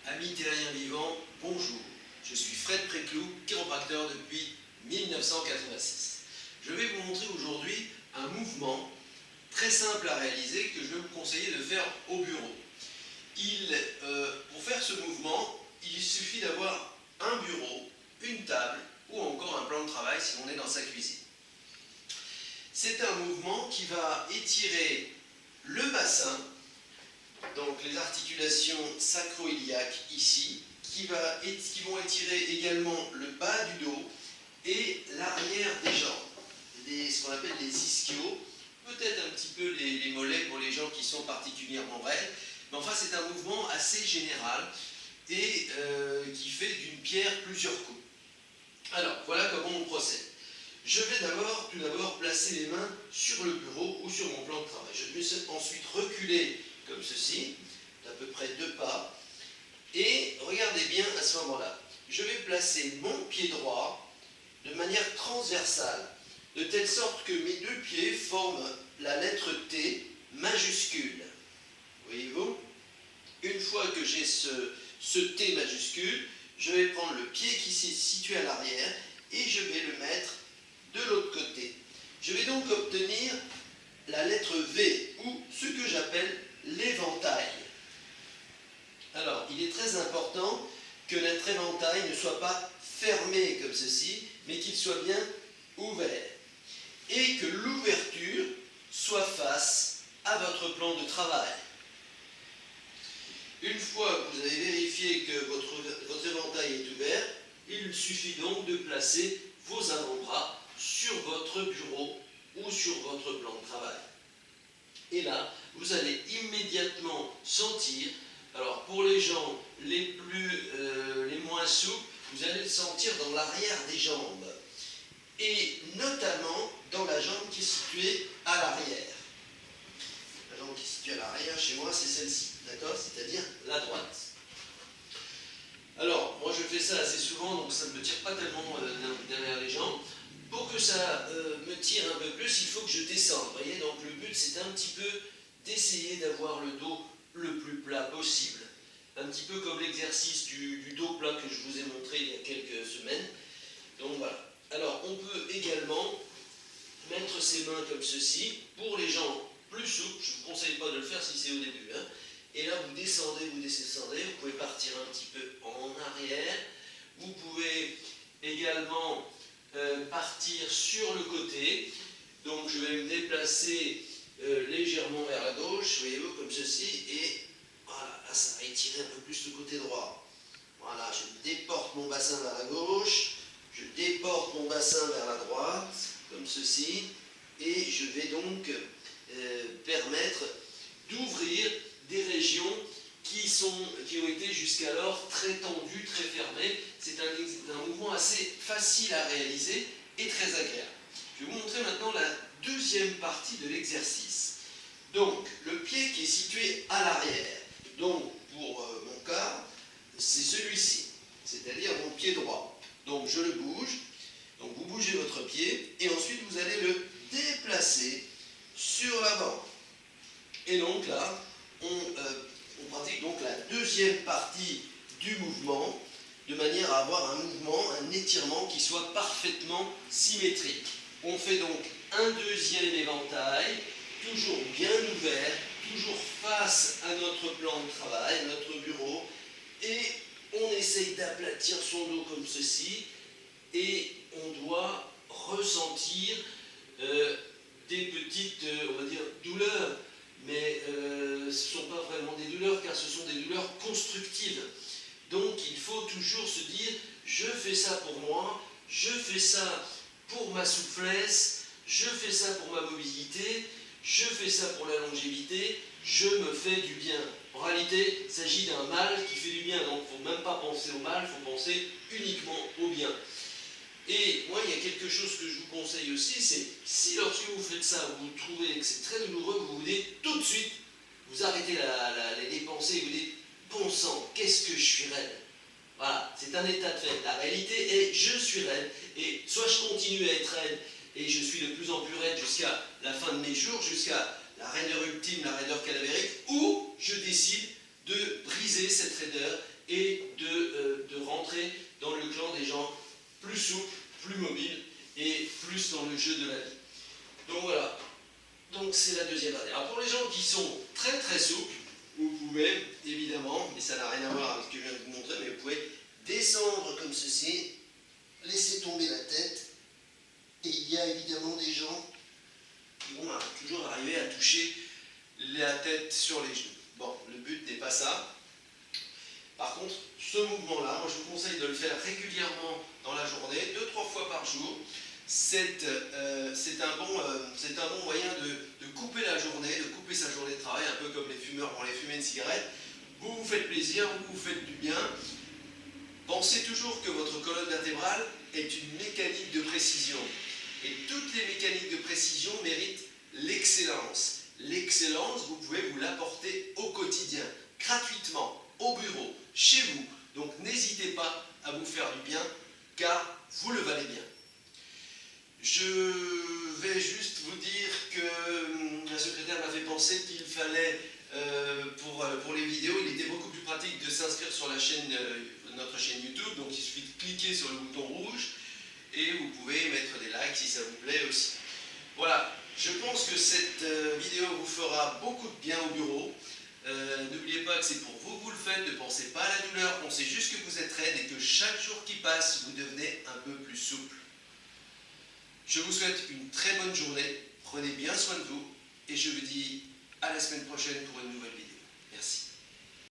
Amis terriens vivants, bonjour. Je suis Fred Préclou, chiropracteur depuis 1986. Je vais vous montrer aujourd'hui un mouvement très simple à réaliser que je vais vous conseiller de faire au bureau. Pour faire ce mouvement, il suffit d'avoir un bureau, une table ou encore un plan de travail si on est dans sa cuisine. C'est un mouvement qui va étirer le bassin, donc les articulations sacro-iliaques ici, qui vont étirer également le bas du dos et l'arrière des jambes, ce qu'on appelle les ischios, peut-être un petit peu les mollets pour les gens qui sont particulièrement raides, mais enfin c'est un mouvement assez général et qui fait d'une pierre plusieurs coups. Alors voilà comment on procède. Je vais tout d'abord placer les mains sur le bureau ou sur mon plan de travail. Je vais ensuite reculer comme ceci, d'à peu près 2 pas. Et regardez bien à ce moment-là, je vais placer mon pied droit de manière transversale, de telle sorte que mes 2 pieds forment la lettre T majuscule. Voyez-vous? Une fois que j'ai ce T majuscule, je vais prendre le pied qui s'est situé à l'arrière et je vais le mettre de l'autre côté. Je vais donc obtenir la lettre V, ou ce que j'appelle l'éventail. Alors, il est très important que notre éventail ne soit pas fermé comme ceci, mais qu'il soit bien ouvert. Et que l'ouverture soit face à votre plan de travail. Une fois que vous avez vérifié que votre éventail est ouvert, il suffit donc de placer vos avant-bras sur votre bureau ou sur votre plan de travail. Et là, vous allez immédiatement sentir, alors pour les gens les moins souples, vous allez le sentir dans l'arrière des jambes et notamment dans la jambe qui est située à l'arrière. La jambe qui est située à l'arrière, chez moi, c'est celle-ci, d'accord? C'est-à-dire la droite. Alors, moi je fais ça assez souvent, donc ça ne me tire pas tellement derrière les jambes. Pour que ça me tire un peu plus, il faut que je descende. Vous voyez, donc le but c'est un petit peu d'essayer d'avoir le dos le plus plat possible. Un petit peu comme l'exercice du dos plat que je vous ai montré il y a quelques semaines. Donc voilà. Alors on peut également mettre ses mains comme ceci. Pour les gens plus souples, je ne vous conseille pas de le faire si c'est au début. Et là vous descendez, vous pouvez partir un petit peu en arrière. Vous pouvez également partir sur le côté, donc je vais me déplacer légèrement vers la gauche, voyez-vous, comme ceci, et voilà, là ça va étirer un peu plus le côté droit. Voilà, je déporte mon bassin vers la gauche, je déporte mon bassin vers la droite, comme ceci, et je vais donc permettre d'ouvrir des régions qui ont été jusqu'alors très tendues, très fermées. C'est un mouvement assez facile à réaliser et très agréable. Je vais vous montrer maintenant la deuxième partie de l'exercice. Donc, le pied qui est situé à l'arrière. Donc, pour mon cas, c'est celui-ci, c'est-à-dire mon pied droit. Donc, je le bouge. Donc, vous bougez votre pied et ensuite, vous allez le déplacer sur l'avant. Et donc là, on pratique donc la deuxième partie du mouvement de manière à avoir un mouvement, un étirement qui soit parfaitement symétrique. On fait donc un deuxième éventail, toujours bien ouvert, toujours face à notre plan de travail, notre bureau, et on essaye d'aplatir son dos comme ceci, et on doit ressentir des petites, on va dire, douleurs. Mais ce ne sont pas vraiment des douleurs, car ce sont des douleurs constructives. Donc il faut toujours se dire, je fais ça pour moi, je fais ça pour ma souplesse, je fais ça pour ma mobilité, je fais ça pour la longévité, je me fais du bien. En réalité, il s'agit d'un mal qui fait du bien, donc il ne faut même pas penser au mal, il faut penser uniquement au bien. Et moi, il y a quelque chose que je vous conseille aussi, c'est si lorsque vous faites ça, vous trouvez que c'est très douloureux, vous vous dites tout de suite, vous arrêtez les pensées et vous dites, bon sang, qu'est-ce que je suis raide. Voilà, c'est un état de fait. La réalité est, je suis raide, et soit je continue à être raide, et je suis de plus en plus raide jusqu'à la fin de mes jours, jusqu'à la raideur ultime, la raideur cadavérique, ou je décide de briser cette raideur et de rentrer dans le clan des gens plus souples, plus mobiles et plus dans le jeu de la vie. Donc voilà, donc c'est la deuxième année. Alors pour les gens qui sont très très souples, vous pouvez évidemment, et ça n'a rien à voir avec ce que je viens de vous montrer, mais vous pouvez descendre comme ceci, laisser tomber la tête, et il y a évidemment des gens qui vont toujours arriver à toucher la tête sur les genoux. Bon, le but n'est pas ça. Par contre, ce mouvement-là, moi je vous conseille de le faire régulièrement dans la journée, 2-3 fois par jour. C'est un bon moyen de couper la journée, de couper sa journée de travail, un peu comme les fumeurs vont aller fumer une cigarette. Vous vous faites plaisir, vous vous faites du bien. Pensez toujours que votre colonne vertébrale est une mécanique de précision. Et toutes les mécaniques de précision méritent l'excellence. L'excellence, vous pouvez vous l'apporter au quotidien, gratuitement, au bureau, chez vous. Donc n'hésitez pas à vous faire du bien, car vous le valez bien. Je vais juste vous dire que la secrétaire m'a fait penser qu'il fallait, pour les vidéos, il était beaucoup plus pratique de s'inscrire sur la chaîne, notre chaîne YouTube. Donc il suffit de cliquer sur le bouton rouge et vous pouvez mettre des likes si ça vous plaît aussi. Voilà, je pense que cette vidéo vous fera beaucoup de bien au bureau. N'oubliez pas que c'est pour vous que vous le faites, ne pensez pas à la douleur, pensez juste que vous êtes raide et que chaque jour qui passe, vous devenez un peu plus souple. Je vous souhaite une très bonne journée, prenez bien soin de vous et je vous dis à la semaine prochaine pour une nouvelle vidéo. Merci.